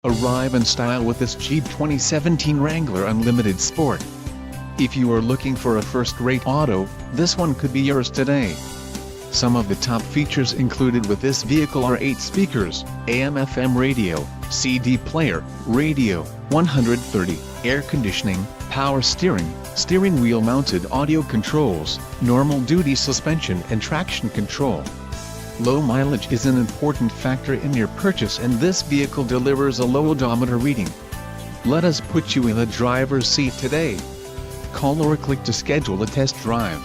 Arrive in style with this Jeep 2017 Wrangler Unlimited Sport. If you are looking for a first-rate auto, this one could be yours today. Some of the top features included with this vehicle are 8 speakers, AM/FM radio, CD player, radio, 130, air conditioning, power steering, steering wheel mounted audio controls, normal duty suspension and traction control. Low mileage is an important factor in your purchase, and this vehicle delivers a low odometer reading. Let us put you in the driver's seat today. Call or click to schedule a test drive.